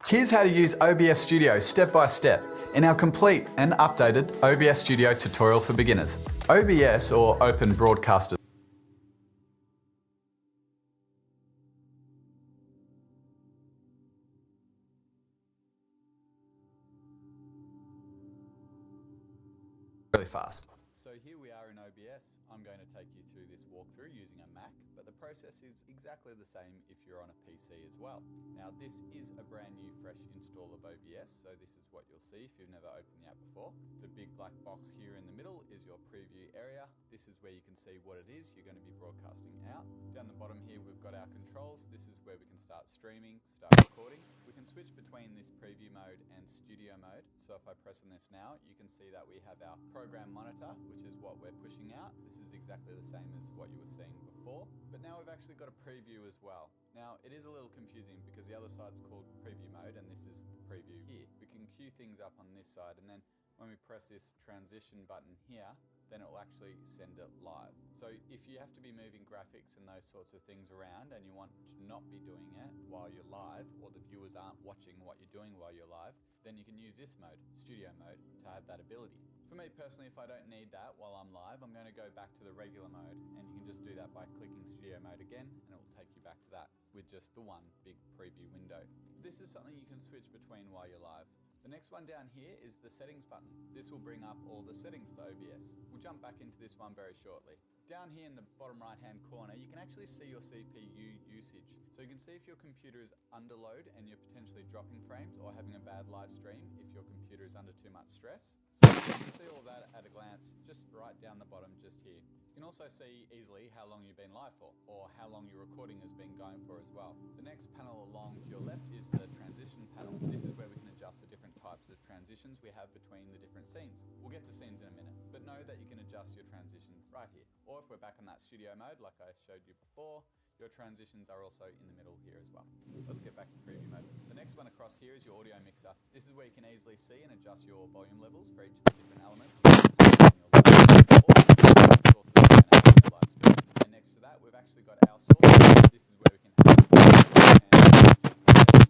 Here's how to use OBS Studio step by step in our complete and updated OBS Studio tutorial for beginners. OBS, or Open Broadcaster really fast. So here we are in OBS. I'm going to take you through this walkthrough using a Mac, but the process is exactly the same if you're on a PC as well. Now this is a brand new fresh install of OBS, so this is what you'll see if you've never opened the app before. The big black box here in the middle is your preview area. This is where you can see what it is you're going to be broadcasting out. Down the bottom here we've got our controls. This is where we can start streaming, start recording. We can switch between this preview mode and studio mode. So if I press on this now, you can see that we have our program monitor, which is what we're pushing out. This is exactly the same as what you were seeing before, but now we've actually got a preview as well. Now it is a little confusing because the other side's called preview mode and this is the preview here. We can queue things up on this side, and then when we press this transition button here, then it will actually send it live. So if you have to be moving graphics and those sorts of things around and you want to not be doing it while you're live, or the viewers aren't watching what you're doing while you're live, then you can use this mode, studio mode, to have that ability. For me personally, if I don't need that while I'm live, I'm going to go back to the regular mode, and you can just do that by clicking studio mode again, and it will take you back to that with just the one big preview window. This is something you can switch between while you're live. The next one down here is the settings button. This will bring up all the settings for OBS. We'll jump back into this one very shortly. Down here in the bottom right hand corner, you can actually see your CPU usage. So you can see if your computer is under load and you're potentially dropping frames or having a bad live stream if your computer is under too much stress. So you can see all that at a glance just right down the bottom just here. You can also see easily how long you've been live for, or how long your recording has been going for as well. The next panel along to your left is the transition panel. This is where we can adjust the different types of transitions we have between the different scenes. We'll get to scenes in a minute, but know that you can adjust your transitions right here. Or if we're back in that studio mode like I showed you before, your transitions are also in the middle here as well. Let's get back to preview mode. The next one across here is your audio mixer. This is where you can easily see and adjust your volume levels for each of the different elements. And next to that, we've actually got our source. This is where we can add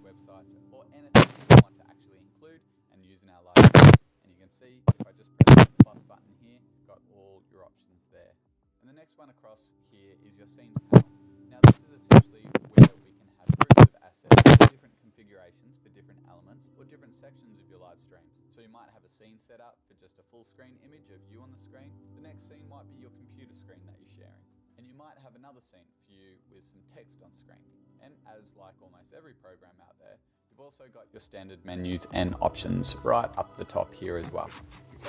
websites or anything we want to actually include and use in our live videos. And you can see if I just press this plus button here, got all your options there. And the next one across here is your scenes panel. Now this is essentially where we can have groups of assets with different configurations for different elements or different sections of your live streams. So you might have a scene set up for just a full screen image of you on the screen. The next scene might be your computer screen that you're sharing. And you might have another scene for you with some text on screen. And as like almost every program out there, you've also got your standard menus and options right up the top here as well. So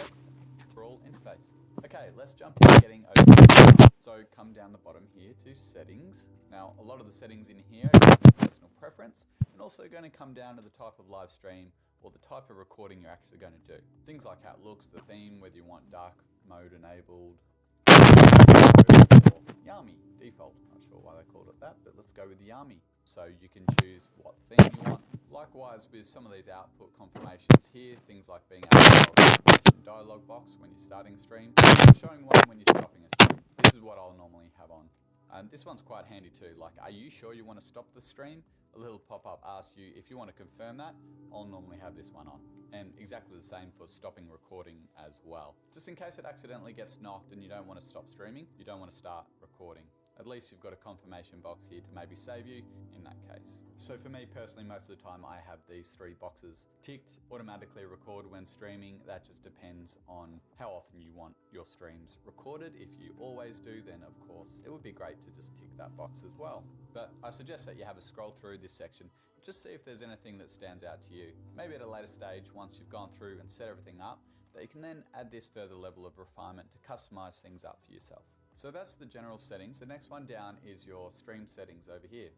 overall interface. Okay, let's jump into getting OBS. So come down the bottom here to settings. Now a lot of the settings in here are personal preference, and also going to come down to the type of live stream or the type of recording you're actually going to do. Things like how it looks, the theme, whether you want dark mode enabled, or Yami default. Not sure why they called it that, but let's go with the Yami. So you can choose what theme you want. Likewise with some of these output confirmations here, things like being able to dialog box when you're starting a stream, or showing one when you're stopping a stream. This is what I'll normally have on. And this one's quite handy too. Like, are you sure you want to stop the stream? A little pop-up asks you if you want to confirm that. I'll normally have this one on. And exactly the same for stopping recording as well. Just in case it accidentally gets knocked and you don't want to stop streaming, you don't want to start recording. At least you've got a confirmation box here to maybe save you in that case. So for me personally, most of the time I have these three boxes ticked. Automatically record when streaming. That just depends on how often you want your streams recorded. If you always do, then of course it would be great to just tick that box as well. But I suggest that you have a scroll through this section. Just see if there's anything that stands out to you. Maybe at a later stage, once you've gone through and set everything up, that you can then add this further level of refinement to customize things up for yourself. So that's the general settings. The next one down is your stream settings over here.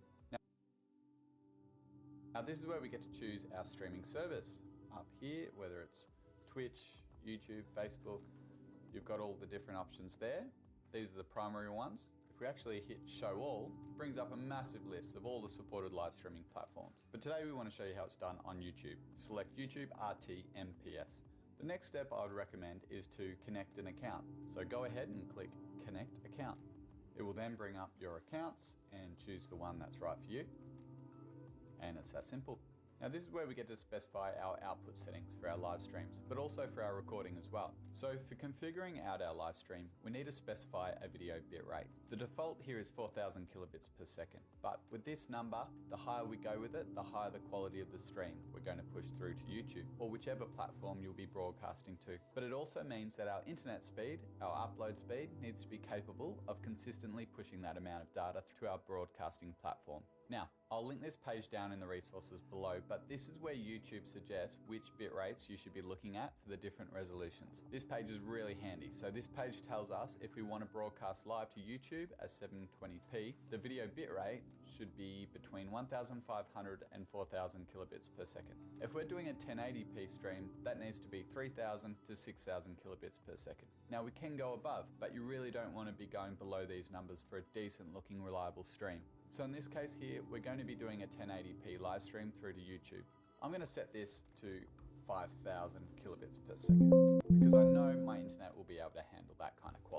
Now this is where we get to choose our streaming service. Up here, whether it's Twitch, YouTube, Facebook, you've got all the different options there. These are the primary ones. If we actually hit show all, it brings up a massive list of all the supported live streaming platforms. But today we want to show you how it's done on YouTube. Select YouTube RTMPS. The next step I would recommend is to connect an account. So go ahead and click Connect Account. It will then bring up your accounts and choose the one that's right for you. And it's that simple. Now this is where we get to specify our output settings for our live streams, but also for our recording as well. So for configuring out our live stream, we need to specify a video bitrate. The default here is 4000 kilobits per second, but with this number, the higher we go with it, the higher the quality of the stream we're going to push through to YouTube, or whichever platform you'll be broadcasting to. But it also means that our internet speed, our upload speed, needs to be capable of consistently pushing that amount of data to our broadcasting platform. Now, I'll link this page down in the resources below, but this is where YouTube suggests which bit rates you should be looking at for the different resolutions. This page is really handy. So this page tells us if we want to broadcast live to YouTube at 720p, the video bitrate should be between 1500 and 4000 kilobits per second. If we're doing a 1080p stream, that needs to be 3000 to 6000 kilobits per second. Now we can go above, but you really don't want to be going below these numbers for a decent looking reliable stream. So in this case here, we're going to be doing a 1080p live stream through to YouTube. I'm going to set this to 5000 kilobits per second because I know my internet will be able to handle that kind of quality.